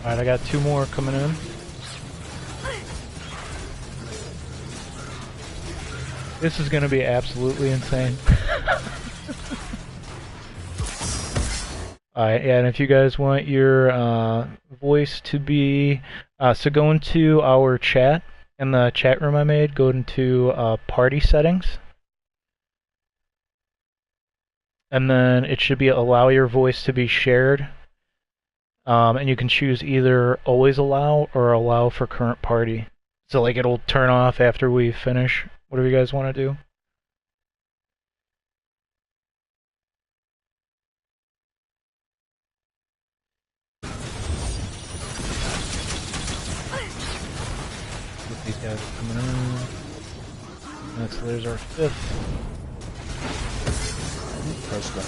Alright, I got 2 more coming in. This is gonna be absolutely insane. Alright, yeah, and if you guys want your voice to be... so go into our chat, in the chat room I made, go into party settings. And then it should be allow your voice to be shared. And you can choose either always allow or allow for current party. So like it'll turn off after we finish. Whatever you guys want to do. These guys are coming in. So there's our 5th. Press that.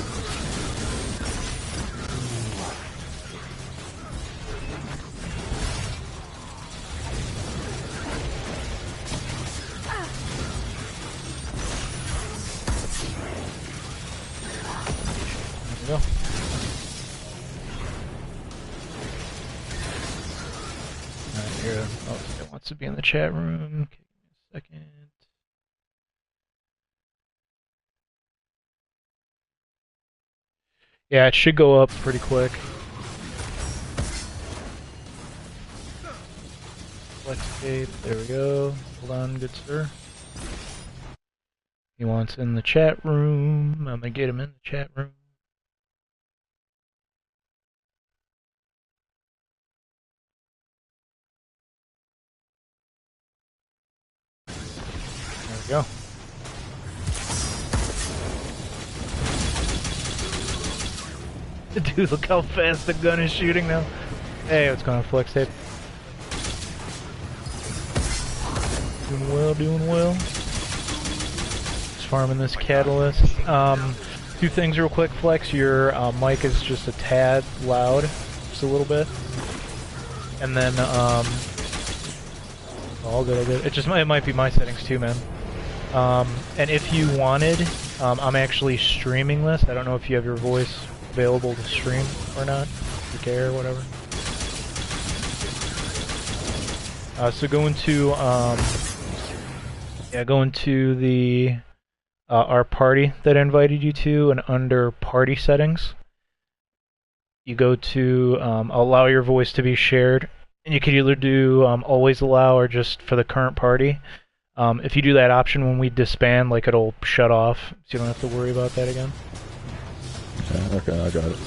There we go. Alright, here. Oh, it wants to be in the chat room. Okay, give me a second. Yeah, it should go up pretty quick. Flex tape, there we go. Hold on, good sir. He wants in the chat room. I'm gonna get him in the chat room. There we go. Dude, look how fast the gun is shooting now. Hey, what's going on, Flex Tape? Doing well, doing well. Just farming this catalyst. 2 things real quick, Flex. Your mic is just a tad loud, just a little bit. And then, all good, all good. It might be my settings too, man. And if you wanted, I'm actually streaming this. I don't know if you have your voice available to stream or not, if you care or whatever. So go into go into the our party that I invited you to, and under party settings, you go to allow your voice to be shared, and you can either do always allow or just for the current party. If you do that option when we disband, like it'll shut off, so you don't have to worry about that again. Okay, I got it.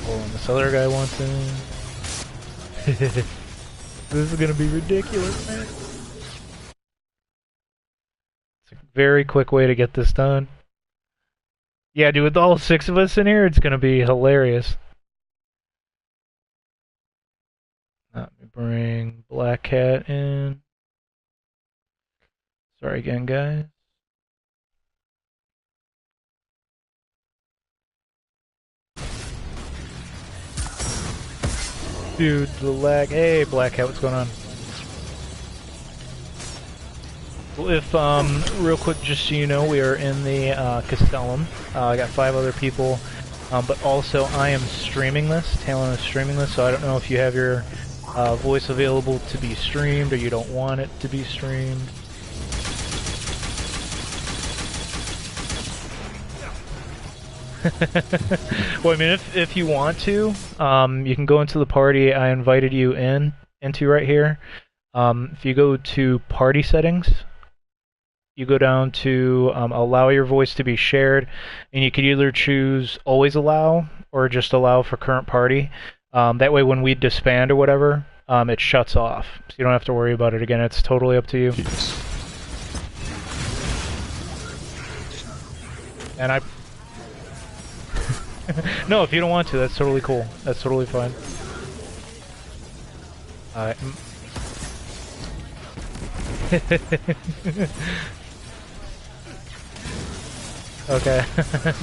Oh, and this other guy wants in. This is gonna be ridiculous, man. It's a very quick way to get this done. Yeah, dude, with all 6 of us in here, it's gonna be hilarious. Let me bring Black Cat in. Sorry again, guys. Dude, the lag. Hey, Black Hat, what's going on? Well, if, real quick, just so you know, we are in the Castellum. I got 5 other people, but also I am streaming this. Talon is streaming this, so I don't know if you have your voice available to be streamed or you don't want it to be streamed. Well, I mean, if you want to, you can go into the party I invited you into right here. If you go to party settings, you go down to allow your voice to be shared, and you could either choose always allow or just allow for current party. That way when we disband or whatever, it shuts off, so you don't have to worry about it again. It's totally up to you. Jeez. And I... No, if you don't want to, that's totally cool. That's totally fine. Alright. Okay.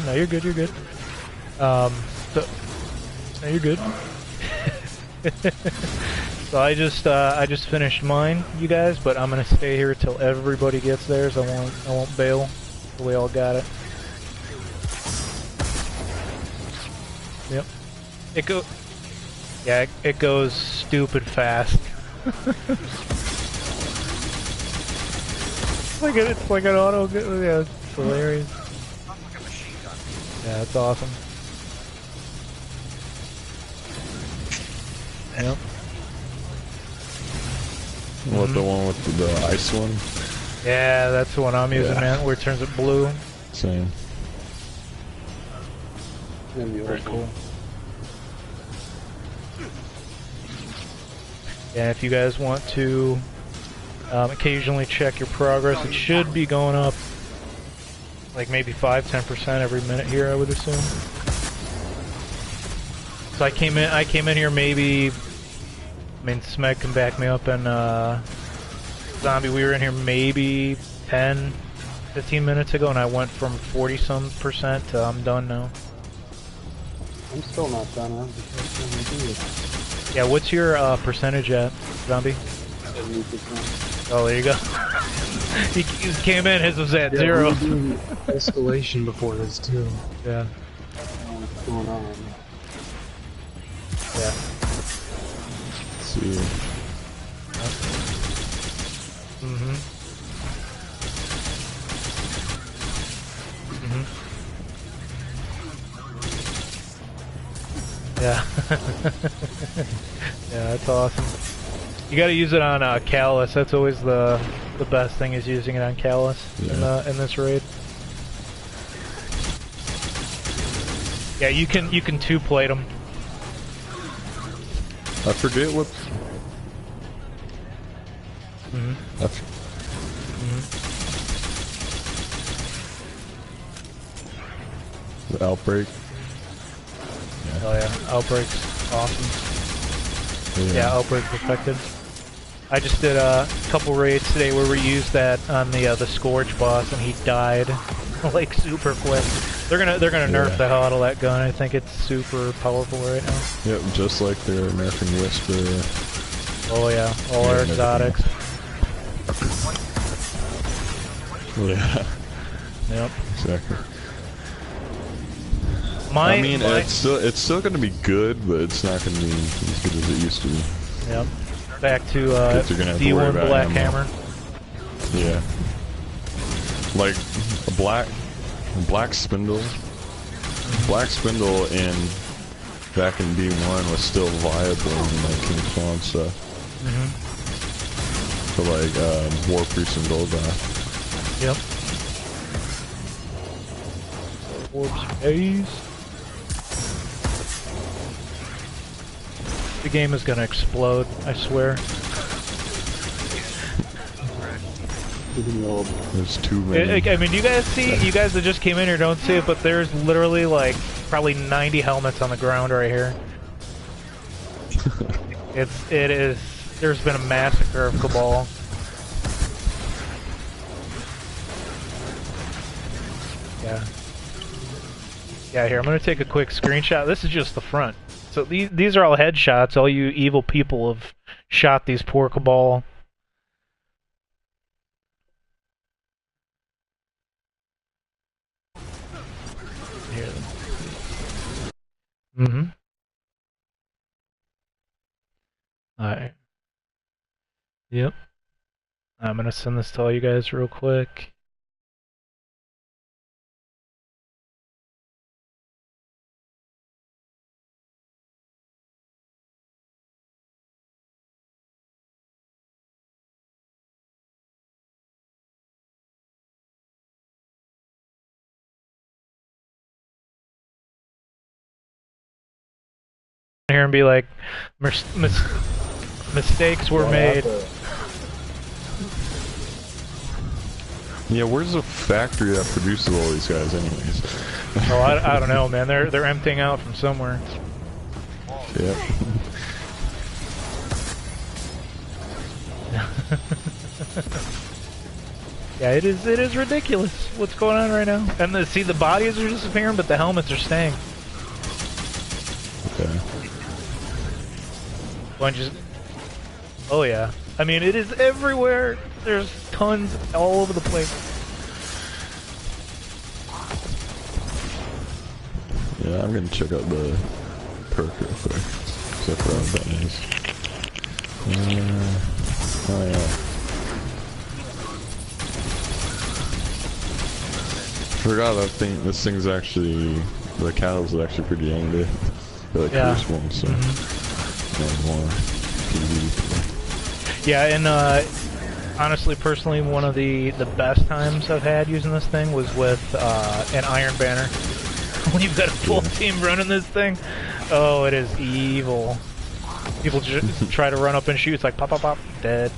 No, you're good, you're good. No, you're good. So I just finished mine, you guys, but I'm gonna stay here till everybody gets theirs. I won't bail. We all got it. Yep. Yeah, it goes stupid fast. It's like an auto. Yeah, it's hilarious. Yeah, it's awesome. Yep. What, the one with the ice one? Yeah, that's the one I'm using, Yeah. man, where it turns it blue. Same. Very cool. Yeah, if you guys want to occasionally check your progress, it should be going up like maybe 5–10% every minute here, I would assume. So I came in here maybe, I mean, Smeg can back me up, and Zombie, we were in here maybe 10–15 minutes ago, and I went from 40-some% to I'm done now. I'm still not done. I'm just gonna do it. Yeah, what's your percentage at, Zombie? 70%. Oh, there you go. he came in, his was at 0. We were doing escalation before this too. Yeah. What's going on? Yeah. Let's see. Mm-hmm. Mm-hmm. Yeah. Yeah, that's awesome. You gotta use it on Callus. That's always the best thing, is using it on Callus in this raid. Yeah, you can two-plate them. I forget what. Mm-hmm. The outbreak. Oh yeah, Outbreak's awesome. Yeah, Outbreak perfected. I just did a couple raids today where we used that on the Scourge boss, and he died like super quick. They're gonna nerf the hell out of that gun. I think it's super powerful right now. Yep, just like they're nerfing Whisper. Oh yeah, all our exotics. Yeah. Yep. Exactly. I mean, it's still going to be good, but it's not going to be as good as it used to be. Yep. Back to D1 Black Hammer. Yeah. Like a black spindle. Black spindle back in D1 was still viable in like King Swan stuff. For like War Priest and Golgoth. Yep. Orbs phase. The game is gonna explode, I swear. There's too many. I mean, you guys that just came in here don't see it, but there's literally like probably 90 helmets on the ground right here. There's been a massacre of Cabal. Yeah. Yeah, here, I'm gonna take a quick screenshot. This is just the front. So these are all headshots. All you evil people have shot these poor Cabal. Here. Mm-hmm. Alright. Yep. I'm gonna send this to all you guys real quick. Here and be like, mistakes were made. Yeah, where's the factory that produces all these guys, anyways? Oh, I don't know, man. They're emptying out from somewhere. Yep. Yeah, it is ridiculous what's going on right now. And the bodies are disappearing, but the helmets are staying. Okay. Oh yeah. I mean, it is everywhere. There's tons all over the place. Yeah, I'm gonna check out the perk real quick. Except for our buttons. Oh yeah. Forgot that thing. This thing's actually, the cows are actually pretty angry. They're like Yeah. first ones, so more PvP. Yeah, and honestly, personally, one of the best times I've had using this thing was with an Iron Banner. When you've got a full team running this thing, oh, it is evil. People just try to run up and shoot. It's like pop, pop, pop, dead.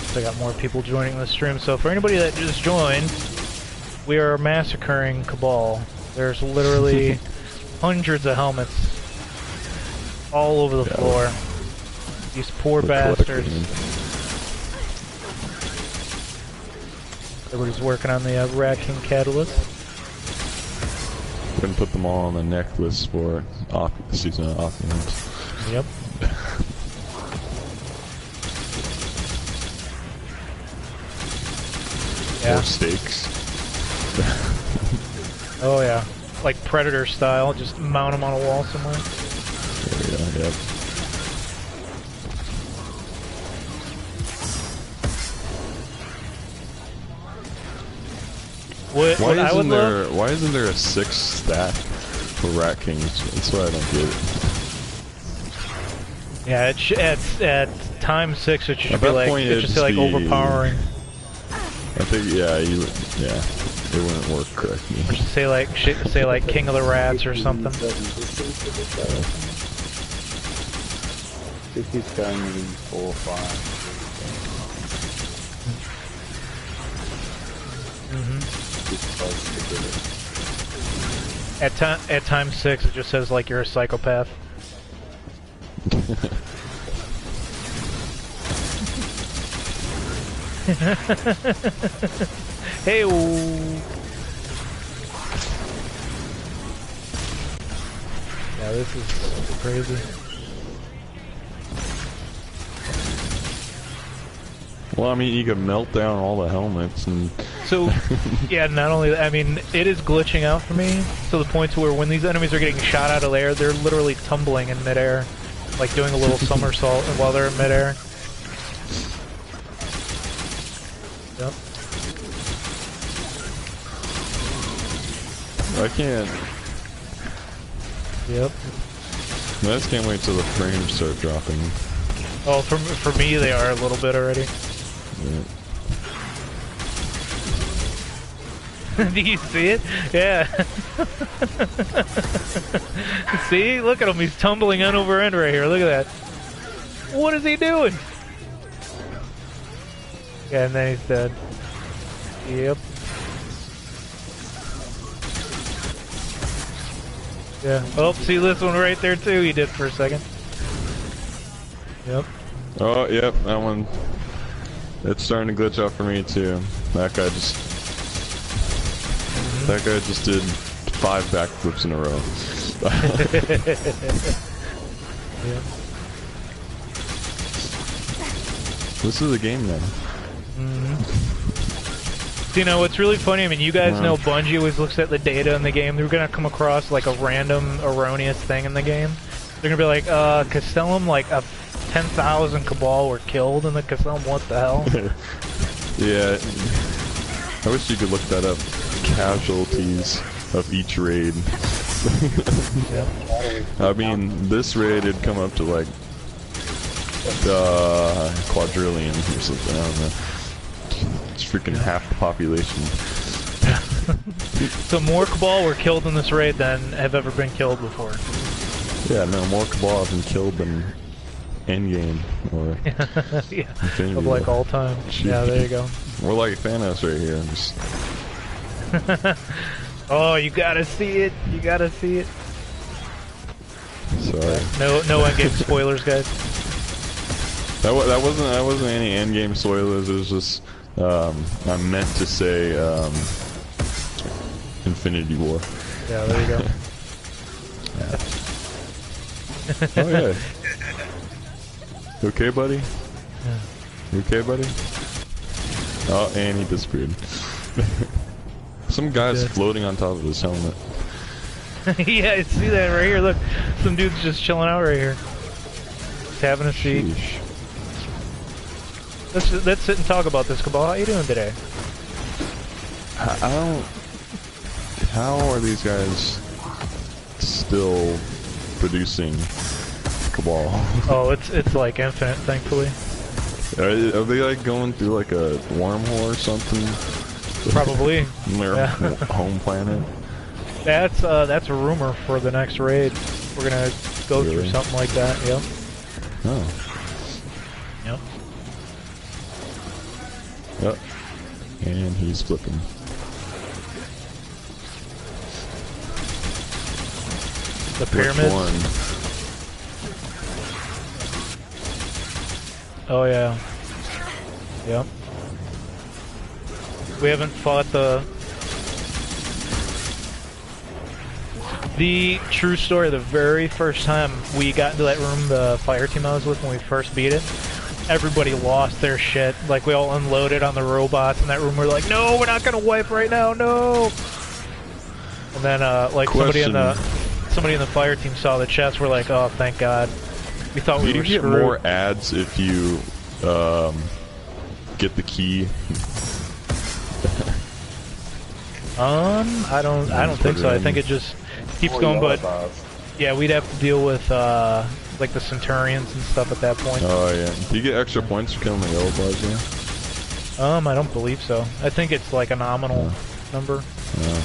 So I got more people joining the stream. So for anybody that just joined, we are massacring Cabal. There's literally hundreds of helmets all over the floor. These poor bastards. Everybody's working on the Rat-King Catalyst. Couldn't put them all on the necklace for Season of Opulence. Yep. Or stakes. Oh yeah. Like Predator style, just mount them on a wall somewhere. Yeah, yep. Why isn't there a 6 stat for Rat Kings? That's what I don't get. Yeah, at time 6 it should At be that like point, it should say like it'd be- overpowering. I think it wouldn't work correctly. Or should say like King of the Rats or something. This is going in 4 or 5. It's close to get it. At time 6 it just says like you're a psychopath. Hey. Yeah, this is crazy. Well, I mean, you could melt down all the helmets and... So, yeah, not only that, I mean, it is glitching out for me to the point to where when these enemies are getting shot out of the air, they're literally tumbling in midair, like doing a little somersault while they're in midair. Yep. I can't... Yep. I just can't wait till the frames start dropping. Oh, for me, they are a little bit already. Yeah. Do you see it? Yeah. See? Look at him. He's tumbling end over end right here. Look at that. What is he doing? Yeah, and then he's dead. Yep. Yeah. Oh, see this one right there too? He did for a second. Yep. Oh, yep, that one. It's starting to glitch out for me too. That guy just did 5 backflips in a row. Yep. This is a game now. You know, what's really funny, I mean, you guys know Bungie always looks at the data in the game. They're gonna come across like a random, erroneous thing in the game. They're gonna be like, Castellum, like 10,000 Cabal were killed in the Castellum, what the hell? Yeah. I wish you could look that up. Casualties of each raid. I mean, this raid had come up to like quadrillion or something, I don't know. It's freaking half the population. So more Cabal were killed in this raid than have ever been killed before. Yeah, no, more Cabal have been killed than Endgame or Yeah, Infinity of like War. all time. Yeah, there you go. We're like Thanos right here. Just... Oh, you gotta see it. You gotta see it. Sorry. No endgame spoilers, guys. That wasn't any endgame spoilers. It was just I meant to say Infinity War. Yeah, there you go. Oh yeah. You okay, buddy? Yeah. You okay, buddy? Oh, and he disappeared. some guy's Good. floating on top of his helmet. Yeah, I see that right here. Look, some dude's just chilling out right here. Just having a seat. Sheesh. Let's sit and talk about this, Cabal. How you doing today? I don't... How are these guys still producing Cabal? Oh, it's like infinite, thankfully. Are they like going through like a wormhole or something? Probably. In their Yeah. home planet? That's a rumor for the next raid. We're gonna go through Really? something like that. Yep. Oh. Yep. Yep. And he's flipping. The Which pyramids. one? Oh yeah. Yep. We haven't fought the true story. The very first time we got into that room, the fire team I was with when we first beat it, everybody lost their shit. Like we all unloaded on the robots in that room. We're like, no, we're not gonna wipe right now, no. And then like somebody in the fire team saw the chest. We're like, oh, thank God. We thought Do we you were get screwed. more ads if you get the key? I don't think so. I think it just keeps going, but yeah, we'd have to deal with like the Centurions and stuff at that point. Oh yeah. Do you get extra points for killing the yellow bars? Yeah. I don't believe so. I think it's like a nominal number. Yeah.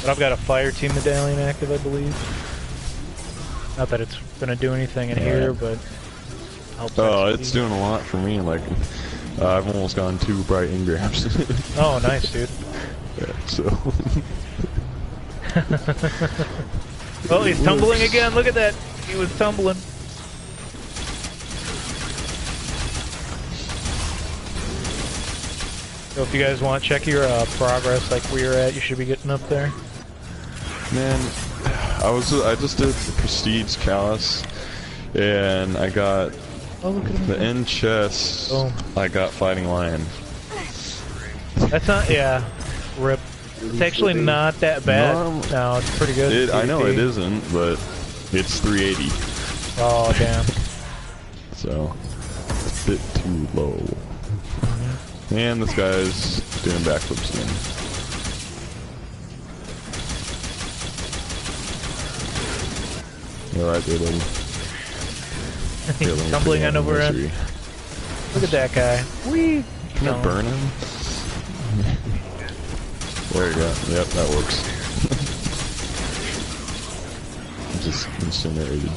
But I've got a fire team medallion active, I believe. Not that it's gonna do anything in here, but helps Oh, XP. it's doing a lot for me. Like, I've almost gone 2 bright engrams. Oh, nice, dude. Yeah, so. Oh, he's tumbling again. Look at that. He was tumbling. So if you guys want, check your progress, like where you're at. You should be getting up there. Man, I just did the Prestige Callus, and I got Oh, look at him. the end chest. Boom. I got Fighting Lion. That's not, yeah. Rip. It's actually not that bad. No, it's pretty good. I know it PvP. isn't, but it's 380, Oh, damn. so it's a bit too low. And this guy's doing backflips again. You alright there, buddy? Here, let He's me tumbling put on you over it. misery. Look at that guy. Whee! Can I No. burn him? There you go. Yep, that works. Just incinerated.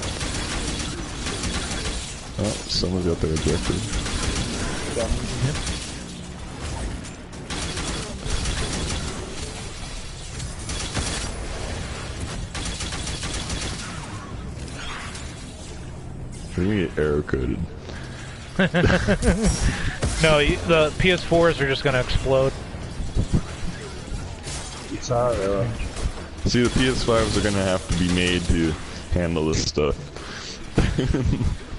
Oh, someone's got their objective. We're gonna get arrow coded. No, the PS4s are just gonna explode. See, the PS5s are gonna have to be made to handle this stuff.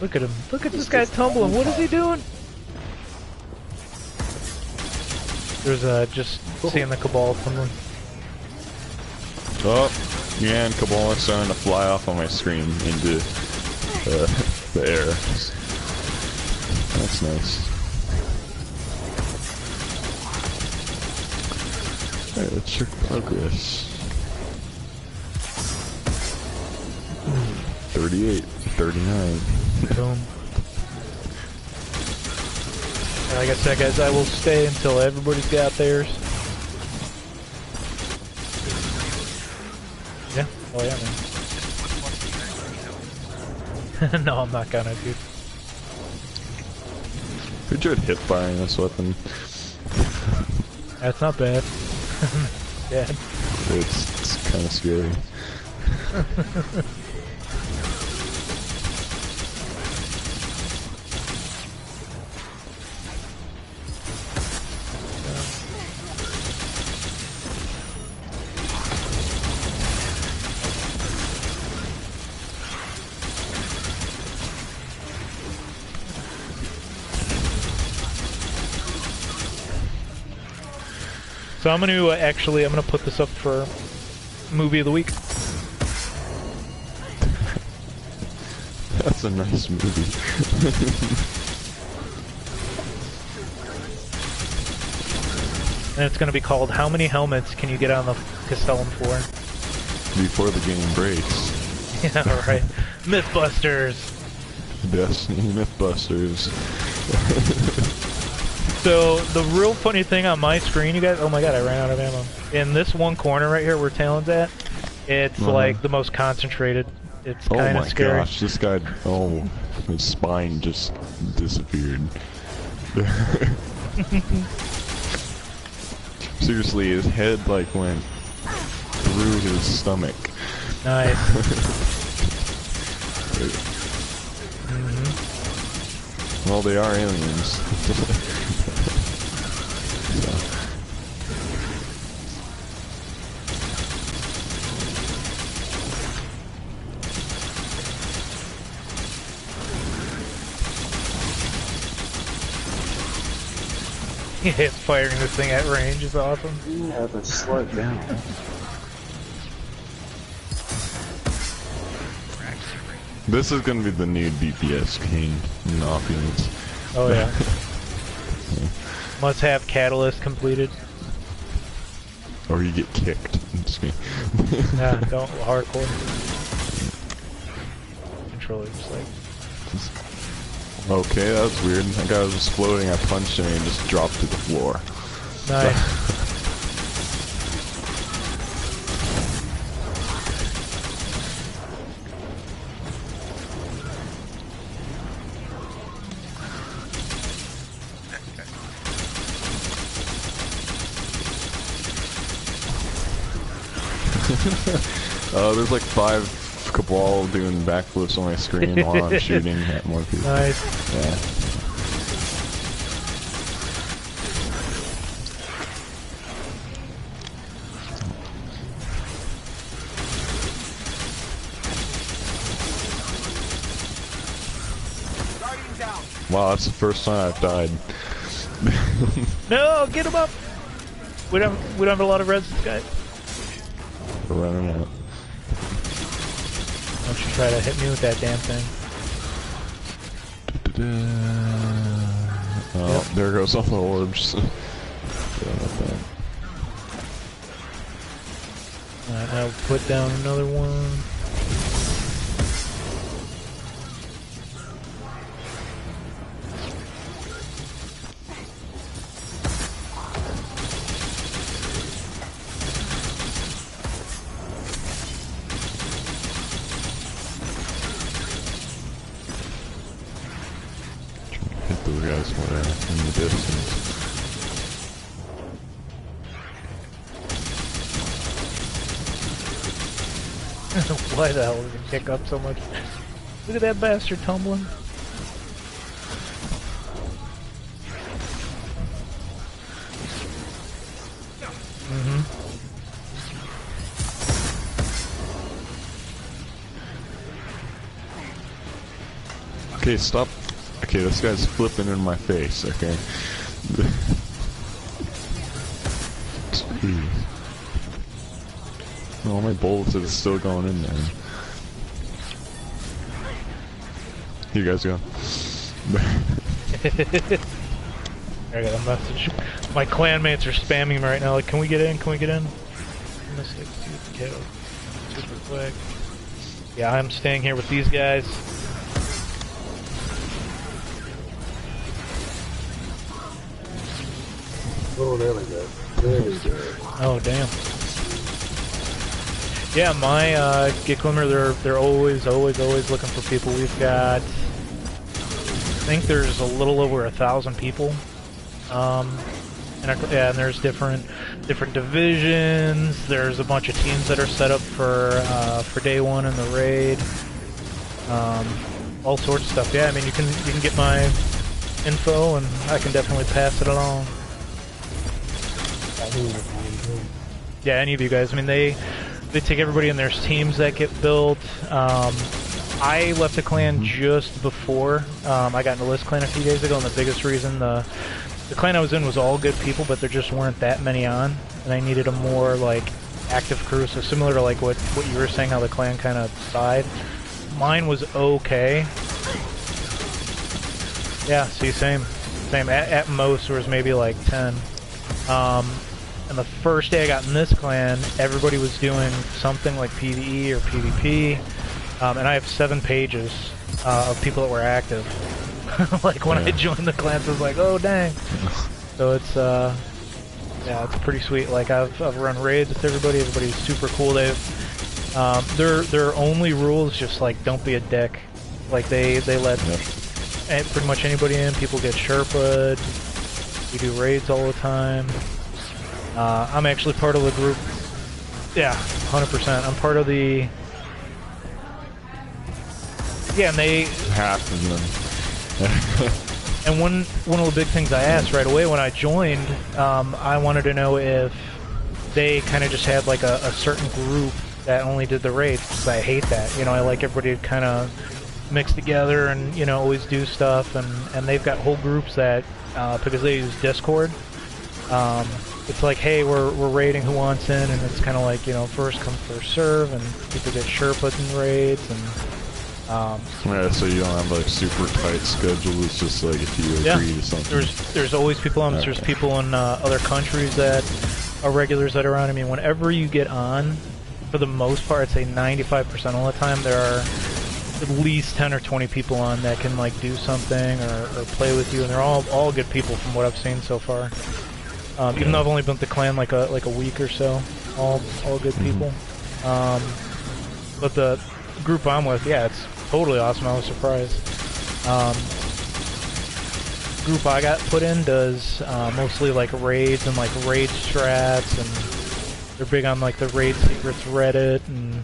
Look at him. Look at this guy tumbling. What is he doing? There's just seeing the Cabal tumbling. Oh, yeah, and Cabal is starting to fly off on my screen into the air. That's nice. Alright, let's check progress. 38, 39. Boom. Like I said, guys, I will stay until everybody's got theirs. Yeah. Oh yeah, man. No, I'm not gonna, dude. Who tried hip firing this weapon? That's not bad. Yeah. It's kind of scary. So I'm gonna actually put this up for movie of the week. That's a nice movie. And it's gonna be called "How Many Helmets Can You Get on the Castellum For?" Before the game breaks. Yeah, right. Mythbusters. Destiny Mythbusters. So the real funny thing on my screen, you guys. Oh my god, I ran out of ammo. In this one corner right here, where Talon's at, it's like the most concentrated. It's kind of scary. Oh my gosh, this guy. Oh, his spine just disappeared. Seriously, his head like went through his stomach. Nice. Well, they are aliens. So. Yeah, firing this thing at range is awesome. Yeah, but slow it down. This is gonna be the new DPS king in Opulence. Oh yeah. Must have catalyst completed. Or you get kicked. Just kidding. Yeah, don't hardcore. Controller just like. Okay, that was weird. That guy was just floating, I punched him and he just dropped to the floor. Nice. There's like 5 Cabal doing backflips on my screen while I'm shooting at more people. Nice. Yeah. Wow, that's the first time I've died. No, get him up. We don't have a lot of reds, guys. We're running out. Don't you try to hit me with that damn thing. Oh, Yep. there goes all the orbs. Alright, I'll put down another one. Hit those guys when they're in the distance. Why the hell did it kick up so much? Look at that bastard tumbling. Okay, stop. Okay, this guy's flipping in my face, okay? Jeez. All my bullets are still going in there. You guys go. I got a message. My clanmates are spamming me right now, like, can we get in? Can we get in? I'm gonna stick to the KO super quick. Yeah, I'm staying here with these guys. Oh, there we go. There we go. Oh, damn. Yeah, my Gitglimmer, they're always looking for people. We've got, I think there's a little over 1,000 people. And there's different divisions. There's a bunch of teams that are set up for day one in the raid. All sorts of stuff. Yeah, I mean you can get my info and I can definitely pass it along. Yeah, any of you guys. I mean they take everybody and there's teams that get built. I left the clan just before I got into List Clan a few days ago, and the biggest reason the the clan I was in was all good people, but there just weren't that many on, and I needed a more like active crew. So similar to like what you were saying, how the clan kind of died. Mine was okay. Yeah, see, same. At most, there was maybe like 10. And the first day I got in this clan, everybody was doing something like PvE or PvP, and I have 7 pages of people that were active. Like when I joined the clans, I was like, oh dang. So it's yeah, it's pretty sweet. Like I've run raids with everybody. Everybody's super cool. They've their only rule is just like don't be a dick. Like they let pretty much anybody in. People get Sherpa'd. We do raids all the time. I'm actually part of the group. Yeah, 100%. I'm part of the. Yeah, and they. Half of them. And one of the big things I asked right away when I joined, I wanted to know if they kind of just had like a certain group that only did the raids, because I hate that. You know, I like everybody to kind of mix together and, you know, always do stuff, and they've got whole groups that, because they use Discord, it's like, hey, we're raiding who wants in, and it's kind of like, you know, first come, first serve, and people get Sherpas in raids, and yeah, so you don't have like super tight schedule. It's just like if you agree to something. There's always people on. There's people in other countries that are regulars that are on. I mean, whenever you get on, for the most part, I'd say 95% of the time, there are at least 10 or 20 people on that can like do something or play with you, and they're all good people from what I've seen so far. Even though I've only been with the clan like a week or so, all good people. But the group I'm with, yeah, it's totally awesome. I was surprised. Group I got put in does mostly like raids and like raid strats, and they're big on like the raid secrets Reddit, and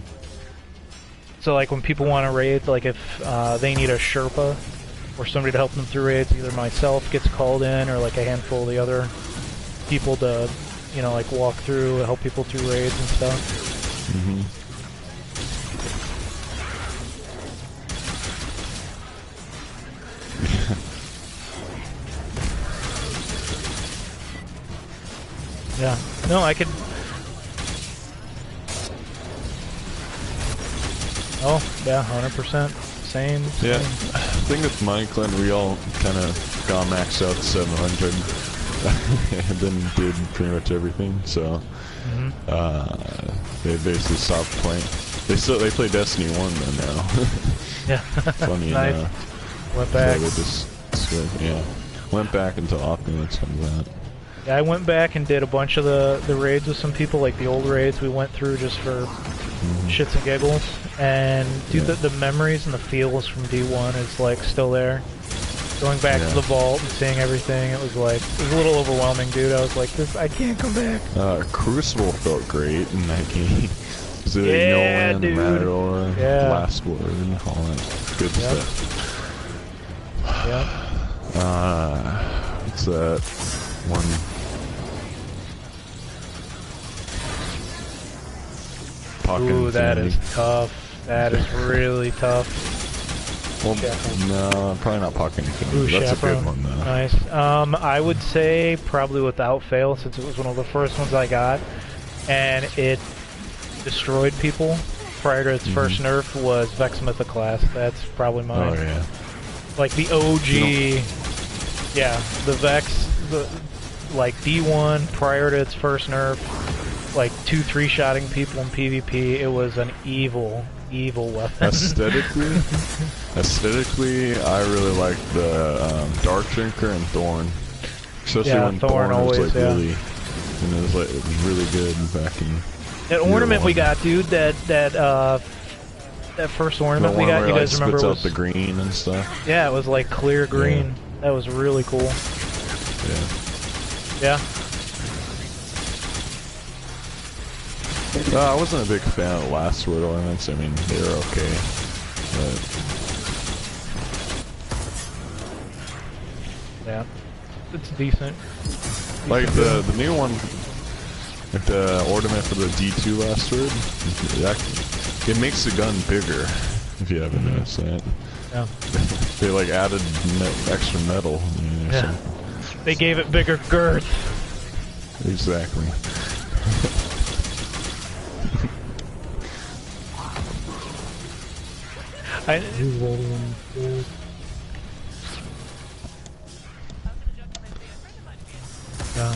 so like when people want to raid, like if they need a Sherpa or somebody to help them through raids, either myself gets called in or like a handful of the other people to, you know, like walk through, help people through raids and stuff. Mm-hmm. Yeah. No, I could. Oh, yeah, 100%. Same. Yeah. I think with my clan, we all kind of got maxed out to 700. And then did pretty much everything, so they basically stopped playing. They play Destiny 1 though now. Yeah. Funny Nice. enough. Went back. So they just went back until Optimus comes out. Yeah, I went back and did a bunch of the raids with some people, like the old raids we went through just for shits and giggles. And dude, the memories and the feels from D1 is like still there. Going back to the vault and seeing everything, it was a little overwhelming, dude. I was like, I can't come back. Crucible felt great in that game. So Yeah, Nolan, dude. Matador, Yeah. Last Word, all that good stuff. Yeah. What's that one? Pocket Ooh, that Infinity. is tough. That is really tough. Well, no, probably not Pocket Infinity. Ooh, That's Chaperone. a good one though. Nice. I would say probably without fail, since it was one of the first ones I got, and it destroyed people prior to its first nerf, was Vex Mythoclast. That's probably mine. Oh yeah. Like the OG, yeah, the Vex, like D1 prior to its first nerf, like 2-3-shotting people in PvP. It was an evil weapon. Aesthetically, I really like the Dark Drinker and Thorn, especially when Thorn was always, like really, and it was really good back in. That ornament we got, dude. That first ornament we got. You guys remember? Spits out the green and stuff. Yeah, it was like clear green. That was really cool. Yeah. Yeah. I wasn't a big fan of Last Word ornaments. I mean, they were okay, but Yeah. It's decent. like the new one, like the ornament for the D2 Last Word, it makes the gun bigger. If you haven't noticed that. Yeah. They like added extra metal. You know, Yeah. so. They gave it bigger girth. Exactly. He's waiting. Yeah. No.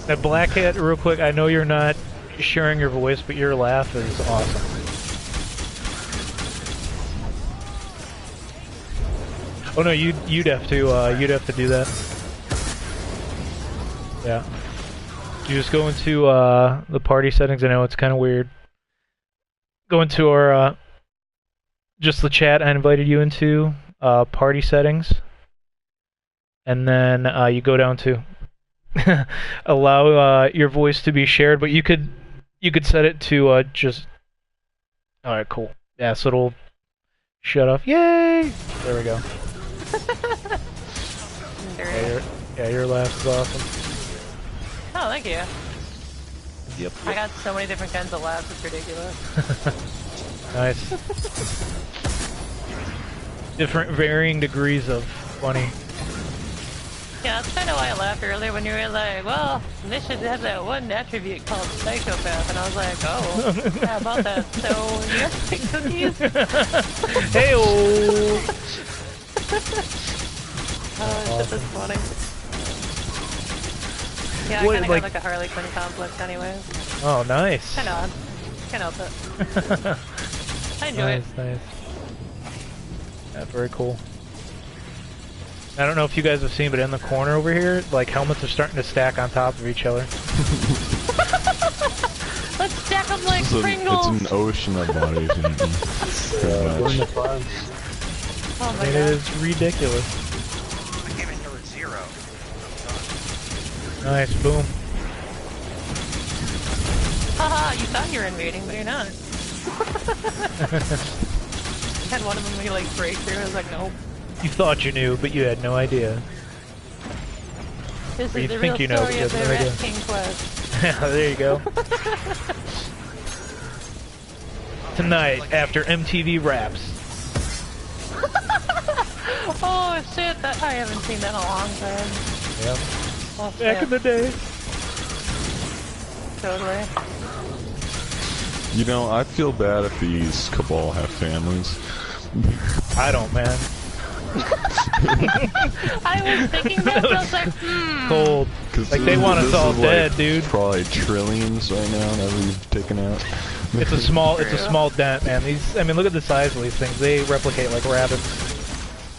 Now, Black Hat, real quick, I know you're not sharing your voice, but your laugh is awesome. Oh no, you'd have to do that. Yeah. You just go into the party settings. I know it's kind of weird. Go into our just the chat I invited you into, party settings, and then you go down to allow your voice to be shared, but you could set it to just. All right, cool. Yeah, so it'll shut off. Yay! There we go. Yeah, your laugh is awesome. Oh, thank you. Yep. I got so many different kinds of laughs, it's ridiculous. Nice. Different varying degrees of funny. Yeah, that's kind of why I laughed earlier when you were like, well, this should have that one attribute called psychopath, and I was like, oh, how about that? So, you guys like cookies? Hey-oh! Oh, shit, that's funny. Yeah, I What, kinda like- got like a Harley Quinn complex anyways. Oh, nice. Kinda odd. Can't help it. I enjoy it. Nice. Yeah, very cool. I don't know if you guys have seen, but in the corner over here, like, helmets are starting to stack on top of each other. Let's stack them like Pringles! It's an ocean of bodies. We're in the fun. Oh my And it god. is ridiculous. I came in here with 0. Nice, boom. Haha, you thought you were invading, but you're not. Had one of them be like break through, I was like, nope. You thought you knew, but you had no idea. This Or is you the think real you know, but story you of have the no Rat idea. King quest. Yeah, there you go. Tonight, after MTV Raps. Oh shit, that I haven't seen that in a long time. Yep. Oh, Back in the day. Totally. You know, I feel bad if these Cabal have families. I don't, man. I was thinking that, but I was like, Cold. Like, they want us all dead, dude. Probably trillions right now that we've taken out. It's a small dent, man. These, I mean, look at the size of these things. They replicate like rabbits.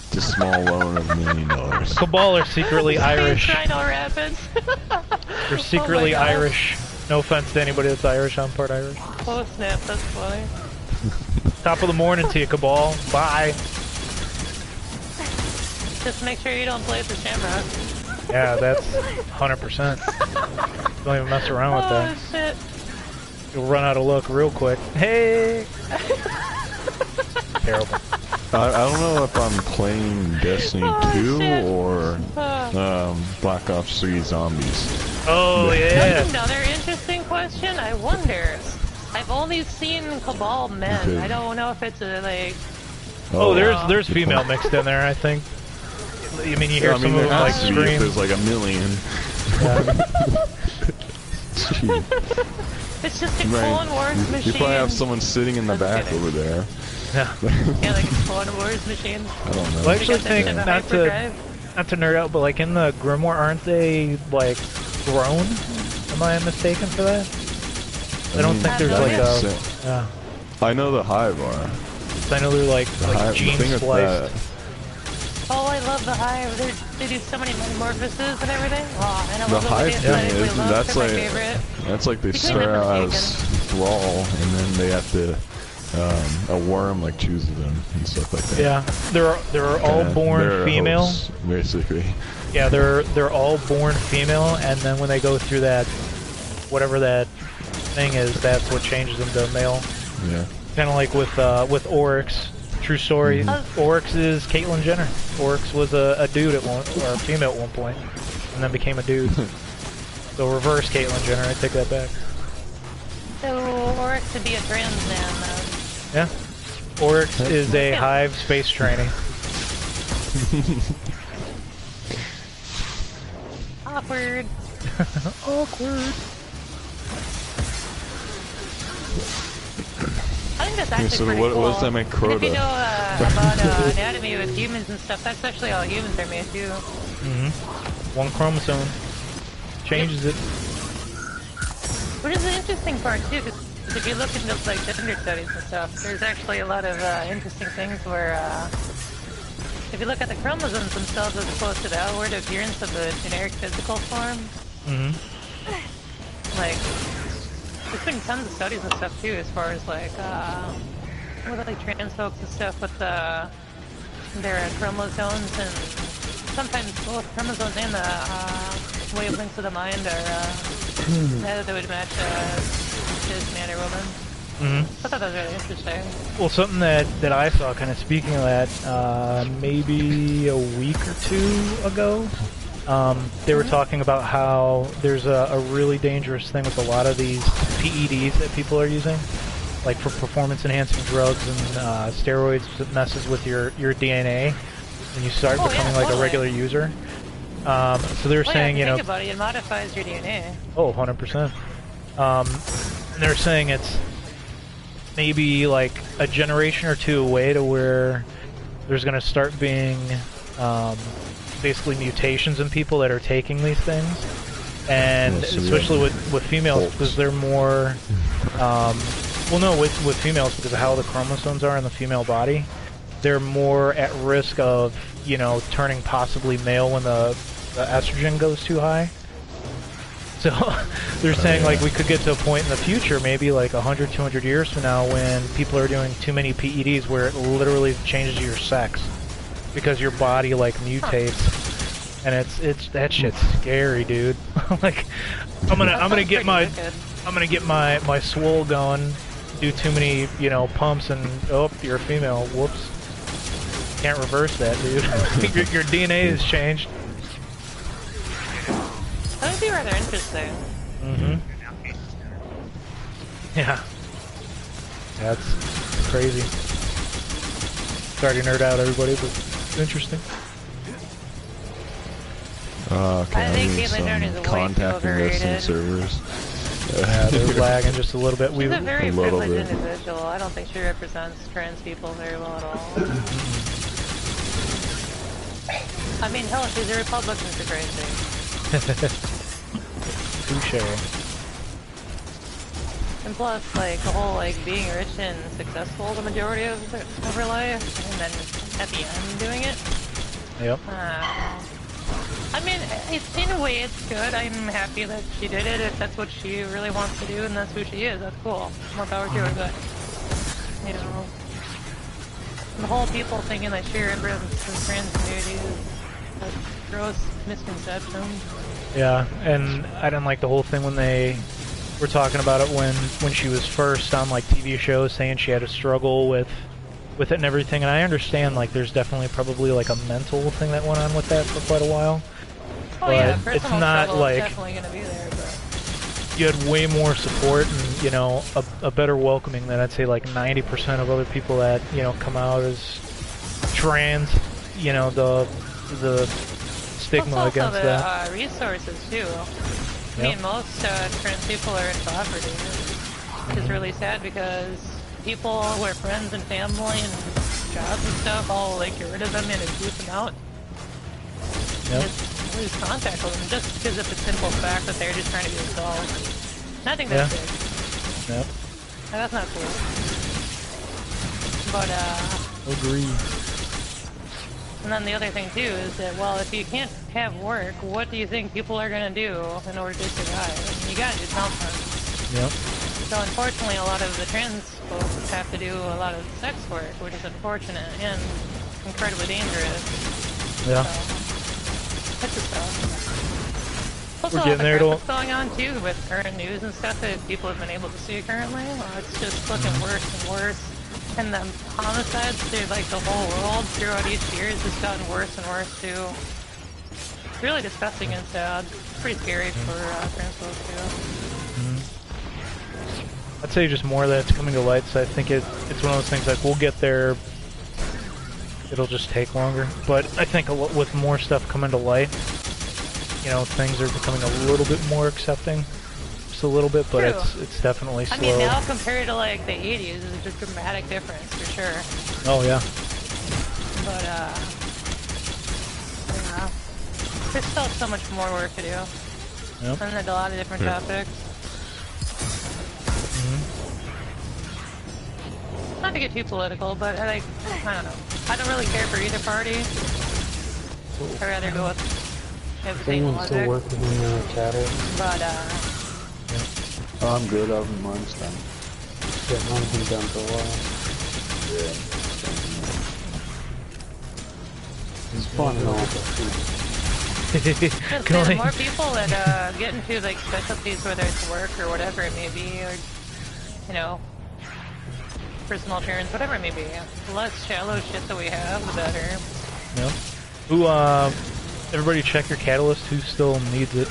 It's a small loan of $1 million. Cabal are secretly Irish. Rhino Rapids. They're secretly Oh my God. Irish. No offense to anybody that's Irish. I'm part Irish. Oh snap, that's funny. Top of the morning to you, Cabal. Bye. Just make sure you don't play with the Shamrock. Yeah, that's 100%. Don't even mess around with Oh that. shit. You'll run out of luck real quick. Hey! Terrible. I don't know if I'm playing Destiny Oh, 2 shit. or Black Ops 3 Zombies. Oh, yeah. Another interesting question. I wonder. I've only seen Cabal men. Okay. I don't know if it's a like. Oh, there's good female point. mixed in there, I think. I mean, you hear some of there them like has to be if scream. there's like 1 million. Gee. It's just a Right. Clone Wars machine. You probably have someone sitting in the Just back kidding. over there. Yeah. Yeah, like a Clone Wars machine. I don't know. Well, I actually Got that think shit on not to hyperdrive. nerd out, but like in the Grimoire, aren't they like grown? Am I mistaken for that? I don't think there's like a. Yeah. I know the Hive are. I know they're like The Hive, gene the thing with spliced. Oh, I love the Hive. They do so many metamorphoses and everything. Oh, and I The love the way Hive they thing aesthetically is look. that's They're like my favorite. that's like they Between start them and out as Thrall and then they have to a worm like chooses them and stuff like that. Yeah, they're all Yeah, born they're female. hosts, basically. Yeah, they're all born female, and then when they go through that, whatever that thing is, that's what changes them to male. Yeah. Kind of like with Oryx. True story. Oryx is Caitlyn Jenner. Oryx was a dude at one, or a female at one point, and then became a dude. So reverse Caitlyn Jenner. I take that back. So Oryx to be a trans man, though. Yeah. Oryx is a Hive space trainee. Awkward. Awkward. I think that's actually so pretty what cool. does that make And if Crota? you know about anatomy with humans and stuff, that's actually how humans are made too. One chromosome changes it. Which is the interesting part too, because if you look into like gender studies and stuff, there's actually a lot of interesting things where if you look at the chromosomes themselves as opposed to the outward appearance of the generic physical form, like there's been tons of studies and stuff too, as far as like with like trans folks and stuff with their chromosomes, and sometimes both chromosomes and the wavelengths of the mind are that would match cis man or woman. I thought that was really interesting. Well, something that I saw, kind of speaking of that, maybe a week or two ago, they were talking about how there's a really dangerous thing with a lot of these PEDs that people are using, like for performance-enhancing drugs and steroids that messes with your DNA, and you start becoming like a regular user. So they're saying, you know, think about it, it modifies your DNA. Oh, 100%. And they're saying it's maybe like a generation or two away to where there's going to start being basically mutations in people that are taking these things, and especially with females because they're more well, no, with females because of how the chromosomes are in the female body, they're more at risk of, you know, turning possibly male when the estrogen goes too high. So they're saying like we could get to a point in the future, maybe like 100, 200 years from now, when people are doing too many PEDs where it literally changes your sex because your body like mutates, and it's that shit's scary, dude. Like I'm gonna get my swole going, do too many, you know, pumps, and oh, you're a female. Whoops. Can't reverse that, dude. your DNA has changed. That would be rather interesting. Yeah. That's crazy. Sorry to nerd out everybody, but it's interesting. Okay, I think need Caitlyn Turner is way too contacting us in overrated. servers. Yeah, they're lagging just a little bit. She's a very a little privileged bit. individual. I don't think she represents trans people very well at all. I mean, hell, she's a Republican for Christ's sake. Touche. And plus, like, the whole, like, being rich and successful the majority of her life, and then at the end doing it. Yep. I mean, in a way it's good. I'm happy that she did it. If that's what she really wants to do and that's who she is, that's cool. More power to her, but, you know, the whole people thinking that she represents the trans community is a gross misconception. Yeah, and I didn't like the whole thing when they were talking about it when she was first on like TV shows, saying she had a struggle with it and everything. And I understand like there's definitely probably like a mental thing that went on with that for quite a while. Oh but yeah, it's personal not struggle like is definitely gonna be there, but you had way more support and, you know, a better welcoming than I'd say like 90% of other people that, you know, come out as trans. You know, the stigma also against the, that. Resources too. I Yep. mean, most trans people are in poverty, which is really sad because people who are friends and family and jobs and stuff all like get rid of them and boot them out. Yep. Just lose contact with them just because of the simple fact that they're just trying to be themselves. And I think that's big. Yep. And that's not cool. But Agreed. and then the other thing too is that, well, if you can't have work, what do you think people are gonna do in order to survive? I mean, you gotta do something. Yep. So unfortunately, a lot of the trans folks have to do a lot of sex work, which is unfortunate and incredibly dangerous. Yeah. So, that's just stuff. Also, We're all getting the there, crap don't- that's going on too with current news and stuff that people have been able to see currently. It's just looking worse and worse. And the homicides through like the whole world throughout each year has just gotten worse and worse too. It's really disgusting and sad. It's pretty scary for trans folks too. I'd say just more of that's coming to light, so I think it's one of those things like we'll get there, it'll just take longer. But I think with more stuff coming to light, you know, things are becoming a little bit more accepting. Just a little bit, but True. it's definitely slow. I mean, now compared to like the 80s, there's a dramatic difference for sure. Oh yeah. But yeah, there's still so much more work to do. Yep. And there's a lot of different topics. Not to get too political, but I don't know. I don't really care for either party. I'd rather go with everything Someone still logic. working in the cattle. But Oh, I'm good. Mine's done. Yeah, mine's been done for a while. It's fun and all, but just Can the only- more people that get into like specialties, whether it's work or whatever it may be, or you know, personal appearance, whatever it may be, the less shallow shit that we have, the better. Yep. Who, everybody check your catalyst, who still needs it?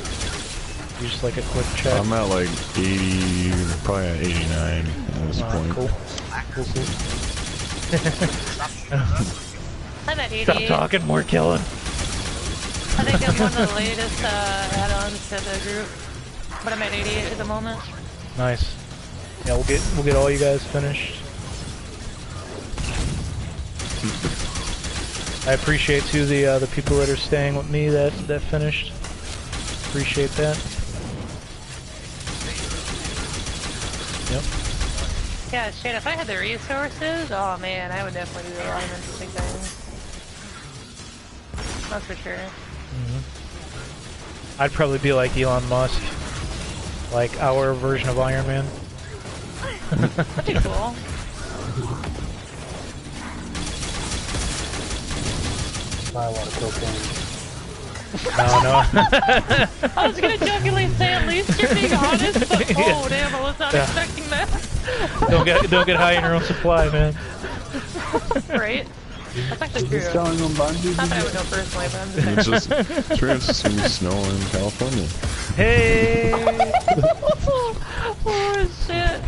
Just like a quick check. I'm at like 80, probably at 89 at this point. Cool. I'm at 88. Stop talking, more killing. I think I'm one of the latest add-ons to the group, but I'm at 88 at the moment. Nice. Yeah, we'll get all you guys finished. I appreciate too the people that are staying with me that finished. Appreciate that. Yep. Yeah, shit, if I had the resources, oh man, I would definitely do a lot of interesting things. That's for sure. I'd probably be like Elon Musk, like our version of Iron Man. That'd be cool. buy a lot of cocaine. No. I was gonna jokingly say at least you're being honest, but Yeah. oh damn, I was not Yeah. expecting that. don't get high in your own supply, man. Right? That's actually true. Just telling them bungee. Not that I would know personally, but I'm just It's saying. just, it's weird, it's just gonna be snow in California. Hey, Oh shit.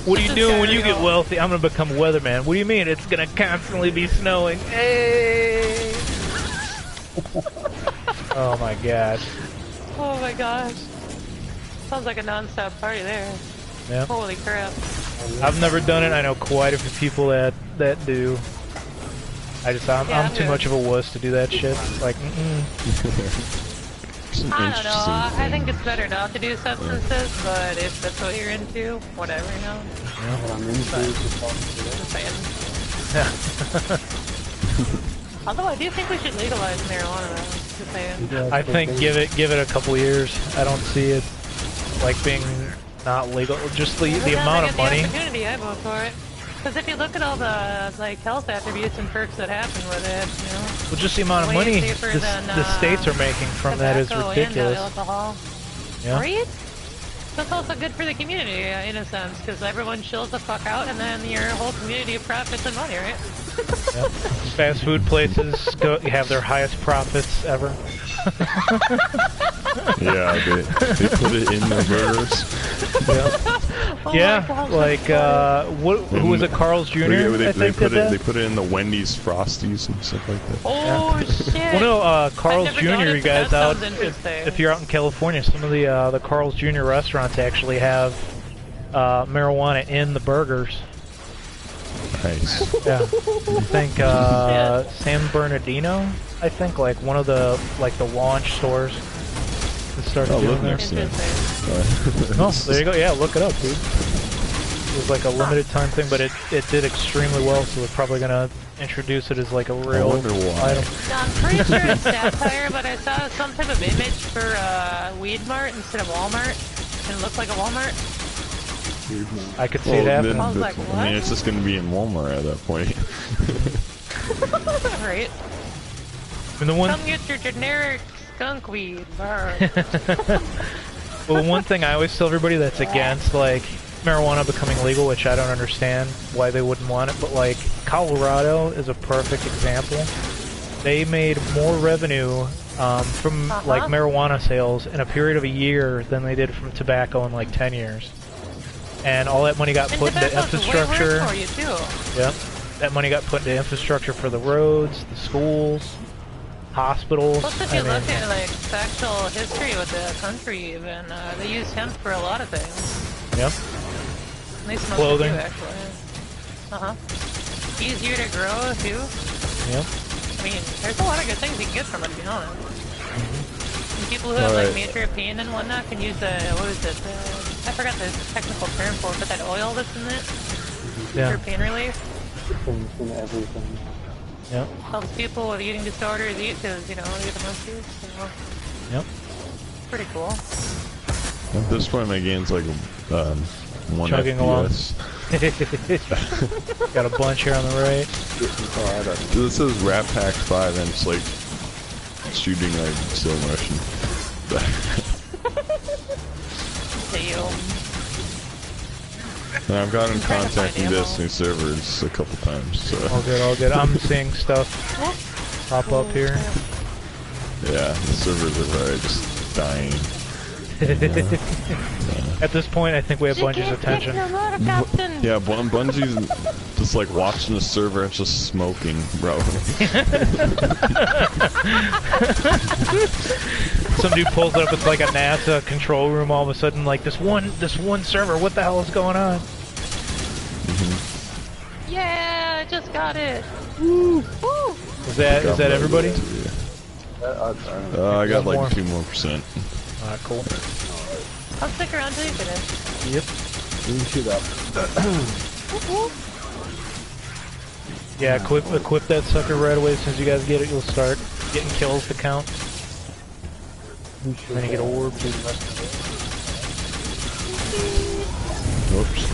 what are you This doing guy when you real. get wealthy? I'm gonna become a weatherman. What do you mean? It's gonna constantly be snowing. Hey. Oh my god. Oh my gosh. Sounds like a non-stop party there. Yeah. Holy crap. I've never done it. I know quite a few people that do. I'm Yeah, I'm too good. much of a wuss to do that shit. Like, It's an I don't know. interesting I thing. think it's better not to do substances, but if that's what you're into, whatever, you know. What I'm into is just talking to them. Just saying. Although I do think we should legalize marijuana, though. Just saying. I think give it a couple years. I don't see it like being not legal. Just the Every time amount I of get money. the opportunity, I vote for it. Because if you look at all the like health attributes and perks that happen with it, you know, Well, just the amount of way money safer than, the states are making from that is tobacco ridiculous. and alcohol. Yeah. Right? So it's also good for the community in a sense, because everyone chills the fuck out, and then your whole community profits and money, right? Yep. Fast food places have their highest profits ever. Yeah, they put it in the burgers. Oh Yeah, my gosh, like who was it? Carl's Jr. I think did that. They put it in the Wendy's Frosties and stuff like that. Oh shit! Well, no, Carl's never Jr. got it, You but guys that out. sounds interesting. If you're out in California, some of the Carl's Jr. restaurants actually have marijuana in the burgers. Nice. Yeah, I think San Bernardino. I think like one of the launch stores that started Oh, doing look that. next to it. Interesting. Oh, there you go. Yeah, look it up, dude. It was like a limited time thing, but it did extremely well. So we're probably gonna introduce it as like a real wonder why. item. Now, I'm pretty sure it's satire, but I saw some type of image for Weed Mart instead of Walmart, and it looked like a Walmart. I could see Well, it happening. I was like, I mean, it's just gonna be in Walmart at that point. Right? And the one Come get your generic skunk weed. Brr. Well, one thing I always tell everybody that's against like marijuana becoming legal, which I don't understand why they wouldn't want it, but like Colorado is a perfect example. They made more revenue from like marijuana sales in a period of a year than they did from tobacco in like 10 years. And all that money got And put into tobacco's way infrastructure. worse for you too. Yep. That money got put into infrastructure for the roads, the schools. hospitals. Plus, if you look at like the actual history with the country, even they use hemp for a lot of things. Yep. They smoke Clothing. it too, actually. Easier to grow too. Yep. I mean, there's a lot of good things you can get from it, to be honest. And people who have like major pain and whatnot can use the, what is it? I forgot the technical term for it, but that oil that's in it for pain relief. In everything. Yep. Helps people with eating disorders eat because, you know, they get the munchies. So. Yep. Pretty cool. At this point, my game's like 1 Chugging FPS. Got a bunch here on the right. This is Rat Pack 5 and it's like shooting like slow motion. And I've gotten in contact with Destiny servers a couple times, so. All good, all good. I'm seeing stuff pop up here. Yeah, the servers are probably just dying. At this point, I think we have Bungie's attention. Yeah, Bungie's just like watching the server, it's just smoking, bro. Some dude pulls it up, it's like a NASA control room all of a sudden, like this one server, what the hell is going on? Yeah, I just got it. Woo! Woo! Is that everybody? I got like 2% more. Alright, cool. I'll stick around till you finish. Yep. You can shoot up. Yeah, equip that sucker right away. As soon as you guys get it, you'll start getting kills to count. Then you get orbs. Whoops.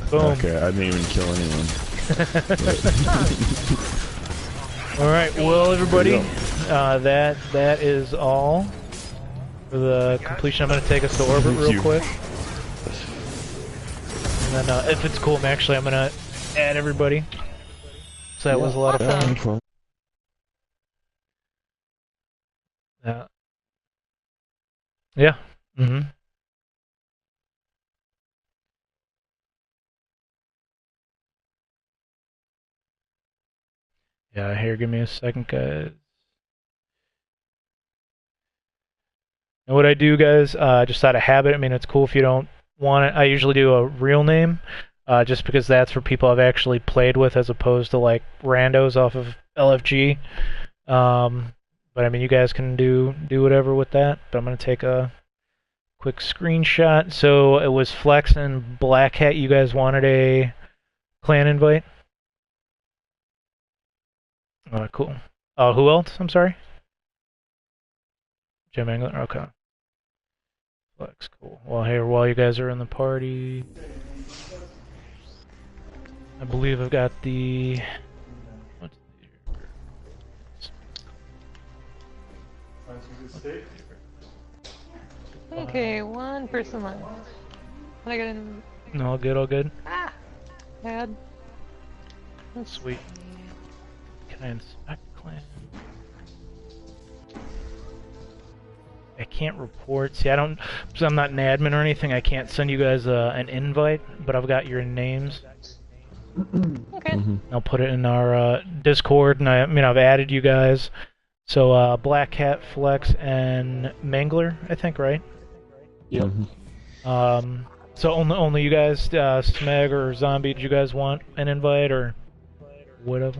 Boom. Okay, I didn't even kill anyone. Alright, well everybody, that is all for the completion. I'm going to take us to orbit real quick. And then if it's cool, I'm going to add everybody. So that was a lot of fun. Yeah. Yeah. Mm-hmm. Yeah, here, give me a second, guys. And what I do, guys, just out of habit, I mean, it's cool if you don't want it. I usually do a real name, just because that's for people I've actually played with as opposed to, like, randos off of LFG. But, I mean, you guys can do whatever with that. But I'm going to take a quick screenshot. So, it was Flex and Black Hat. You guys wanted a clan invite? Cool. Who else? I'm sorry? Jim Engler? Okay. Flex, cool. Well, here, while you guys are in the party, I believe I've got the... What's the... Okay, one person left. I got in... No, all good, all good. Ah! Bad. Sweet. Can I inspect clan? I can't report. See, I don't... Because I'm not an admin or anything, I can't send you guys an invite, but I've got your names. Okay. I'll put it in our Discord, and I've added you guys. So, Black Cat, Flex, and Mangler, I think, right? Yep. So only you guys, Smeg or Zombie, do you guys want an invite, or whatever?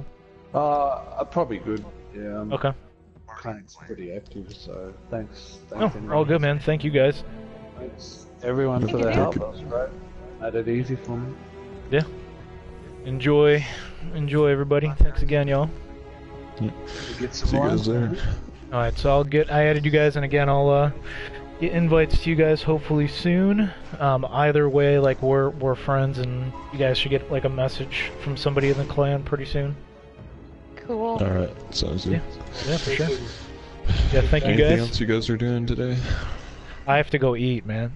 Probably good. Yeah. Okay. Clan's pretty active, so thanks. Oh, all good, man. Thank you, guys. Thanks everyone for their help. That was great. Made it easy for me. Yeah. Enjoy, everybody. Thanks again, y'all. Get some See you guys more. there. Alright, so I added you guys, and again, I'll get invites to you guys hopefully soon. Either way, like, we're friends, and you guys should get, like, a message from somebody in the clan pretty soon. Cool. Alright, sounds good. Yeah, for sure. Yeah, thank you Anything guys. else you guys are doing today? I have to go eat, man.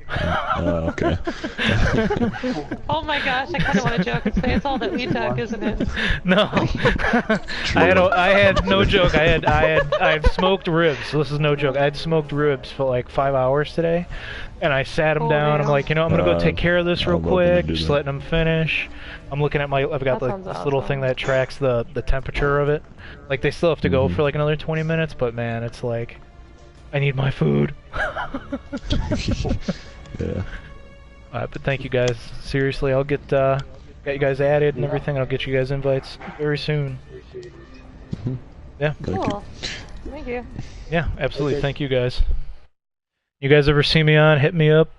Oh, okay. Oh my gosh, I kind of want to joke and say it's all that we talk, isn't it? No. I had no joke. I had smoked ribs. So this is no joke. I had smoked ribs for like 5 hours today, and I sat them Oh, down. man. I'm like, you know, I'm gonna go take care of this real I'd love when you quick, do just that. letting them finish. I'm looking at I've got That like sounds this little thing awesome. that tracks the temperature of it. Like they still have to go for like another 20 minutes, but man, it's like, I need my food. Yeah. But thank you guys. Seriously, I'll get you guys added and everything. I'll get you guys invites very soon. Yeah. Cool. Thank you. Yeah, absolutely. Thank you guys. You guys ever see me on? Hit me up.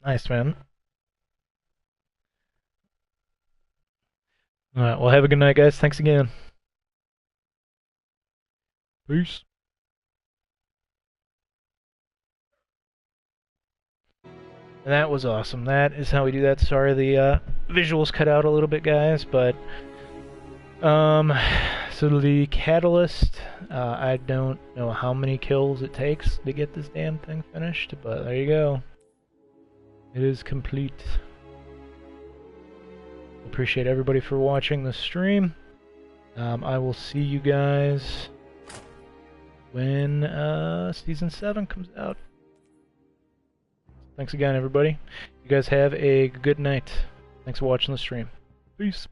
Nice, man. Alright, well, have a good night, guys. Thanks again. Peace. And that was awesome. That is how we do that. Sorry the visuals cut out a little bit, guys, but so the catalyst, I don't know how many kills it takes to get this damn thing finished, but there you go. It is complete. Appreciate everybody for watching the stream. I will see you guys when Season 7 comes out. Thanks again, everybody. You guys have a good night. Thanks for watching the stream. Peace.